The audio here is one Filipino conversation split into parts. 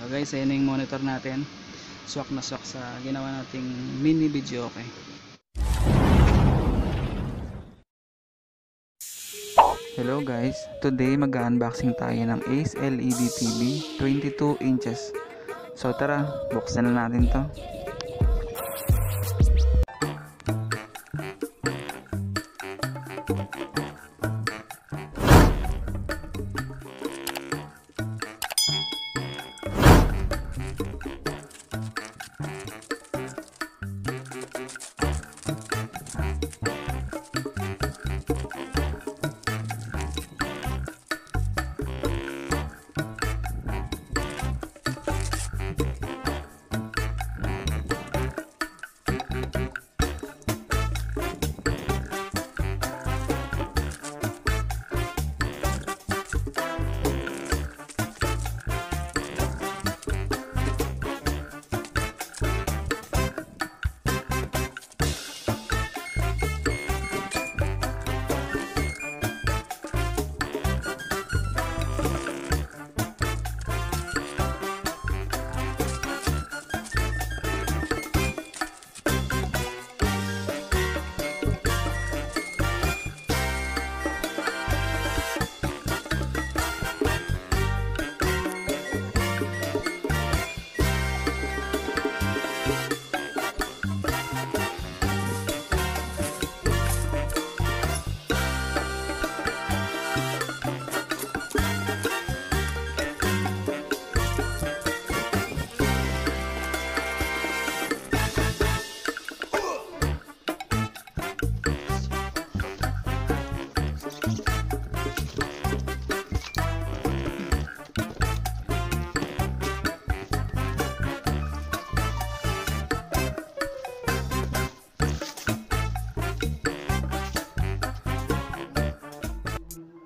guys, ayan na yung monitor natin. Swak na swak sa ginawa nating mini videoke. Hello guys, today mag-unboxing tayo ng Ace LED TV 22 inches. So tara, buksan na natin to.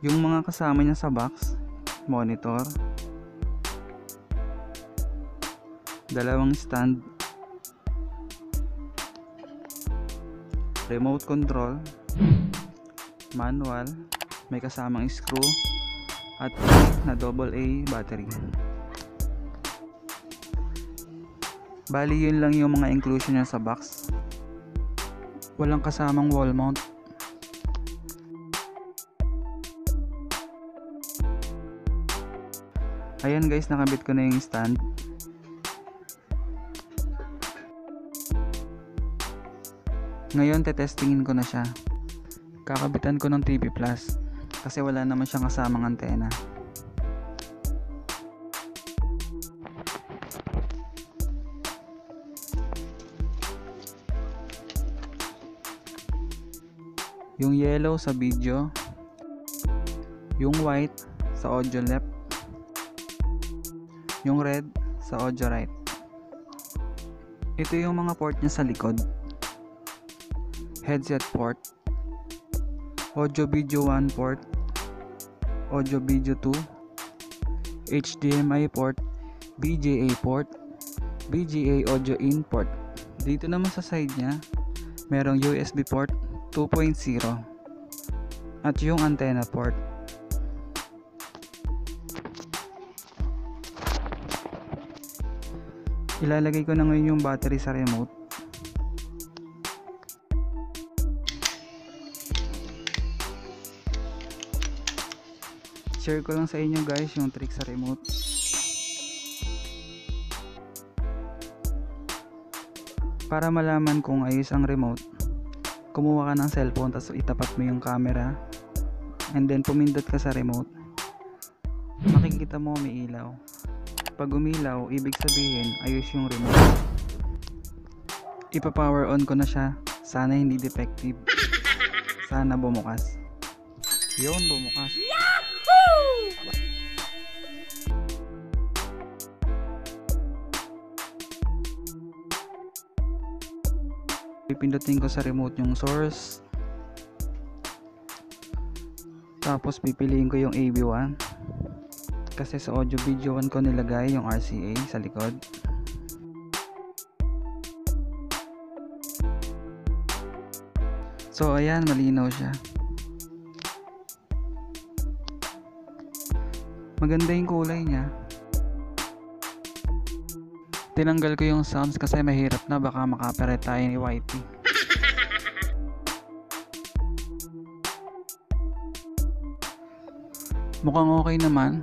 Yung mga kasama niya sa box, monitor, dalawang stand, remote control, manual, may kasamang screw, at na AA battery. Bali yun lang yung mga inclusion niya sa box. Walang kasamang wall mount. Ayan guys, nakabit ko na yung stand. Ngayon tetestingin ko na siya. Kakabitan ko ng TV Plus kasi wala naman siyang kasamang antena. Yung yellow sa video, yung white sa audio left, yung red sa audio right. Ito yung mga port niya sa likod. Headset port, audio video 1 port, audio video 2, HDMI port, VGA port, VGA audio in port. Dito naman sa side niya merong USB port 2.0 at yung antenna port. Ilalagay ko na ngayon yung battery sa remote. Share ko lang sa inyo guys yung trick sa remote. Para malaman kung ayos ang remote, kumuha ka ng cellphone tapos itapat mo yung camera and then pumindot ka sa remote. Makikita mo may ilaw. Pag umilaw, ibig sabihin ayos yung remote. Ipa-power on ko na siya. Sana hindi defective. Sana bumukas. Yun, bumukas. Yahoo! Pipindutin ko sa remote yung source. Tapos pipiliin ko yung AV1. Kasi sa audio video 1 ko nilagay yung RCA sa likod. So ayan, malinaw siya. Maganda yung kulay niya. Tinanggal ko yung sounds kasi mahirap na, baka makapirate tayo ni YT. Mukhang okay naman.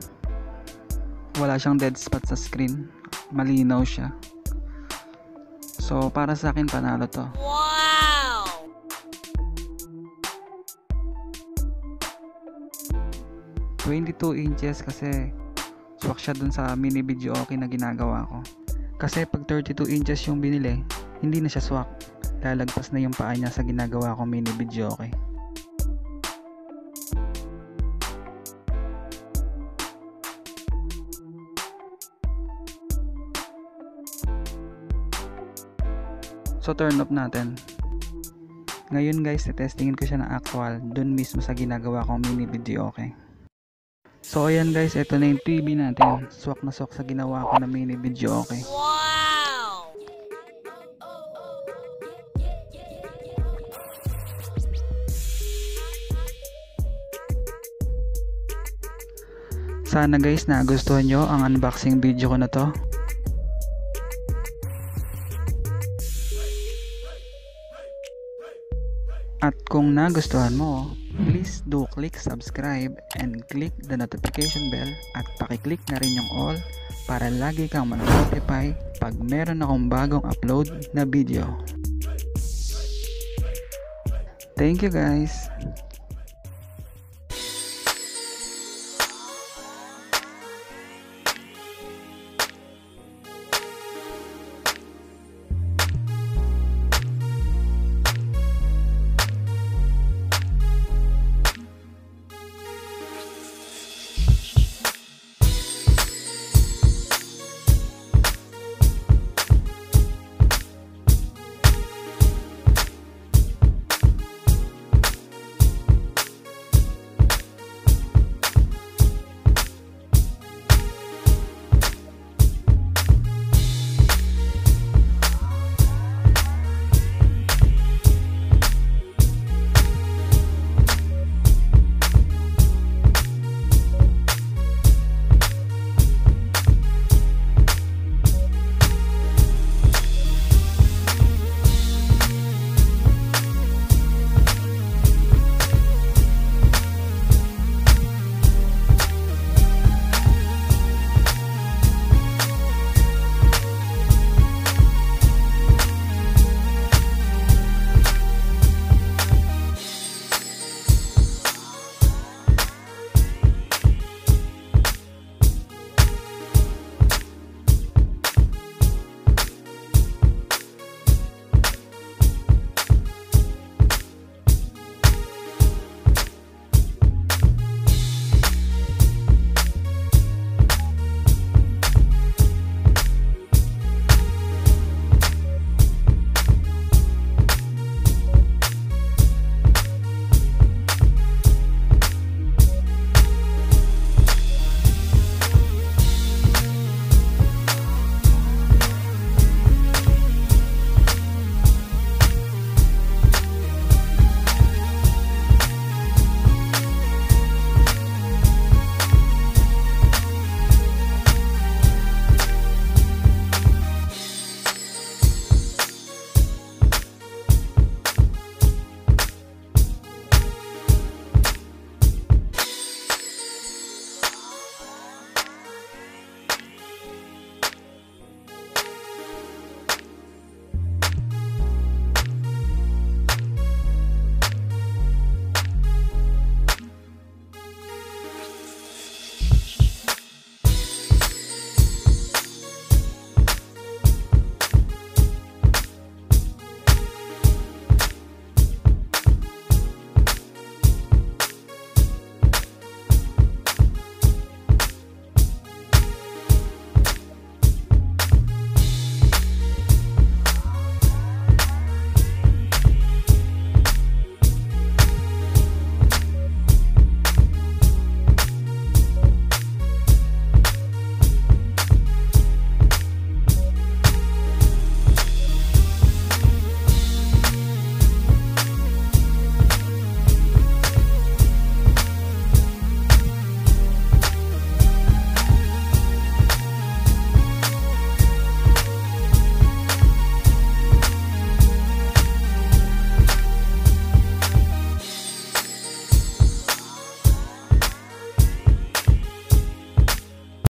Wala siyang dead spot sa screen. Malinaw siya. So para sa akin panalo to. Wow! 22 inches kasi swak siya dun sa mini videoke na ginagawa ko. Kasi pag 32 inches yung binili, hindi na siya swak. Lalagpas na yung paa niya sa ginagawa ko mini videoke. So turn off natin. Ngayon guys, testingin ko siya ng actual dun mismo sa ginagawa kong mini videoke. So ayan guys, ito na yung TV natin. Swak na swak sa ginawa ko na mini videoke. Wow! Sana guys nagustuhan nyo ang unboxing video ko na to. At kung nagustuhan mo, please do click subscribe and click the notification bell at pakiclick na rin yung all para lagi kang ma-notify pag meron akong bagong upload na video. Thank you guys!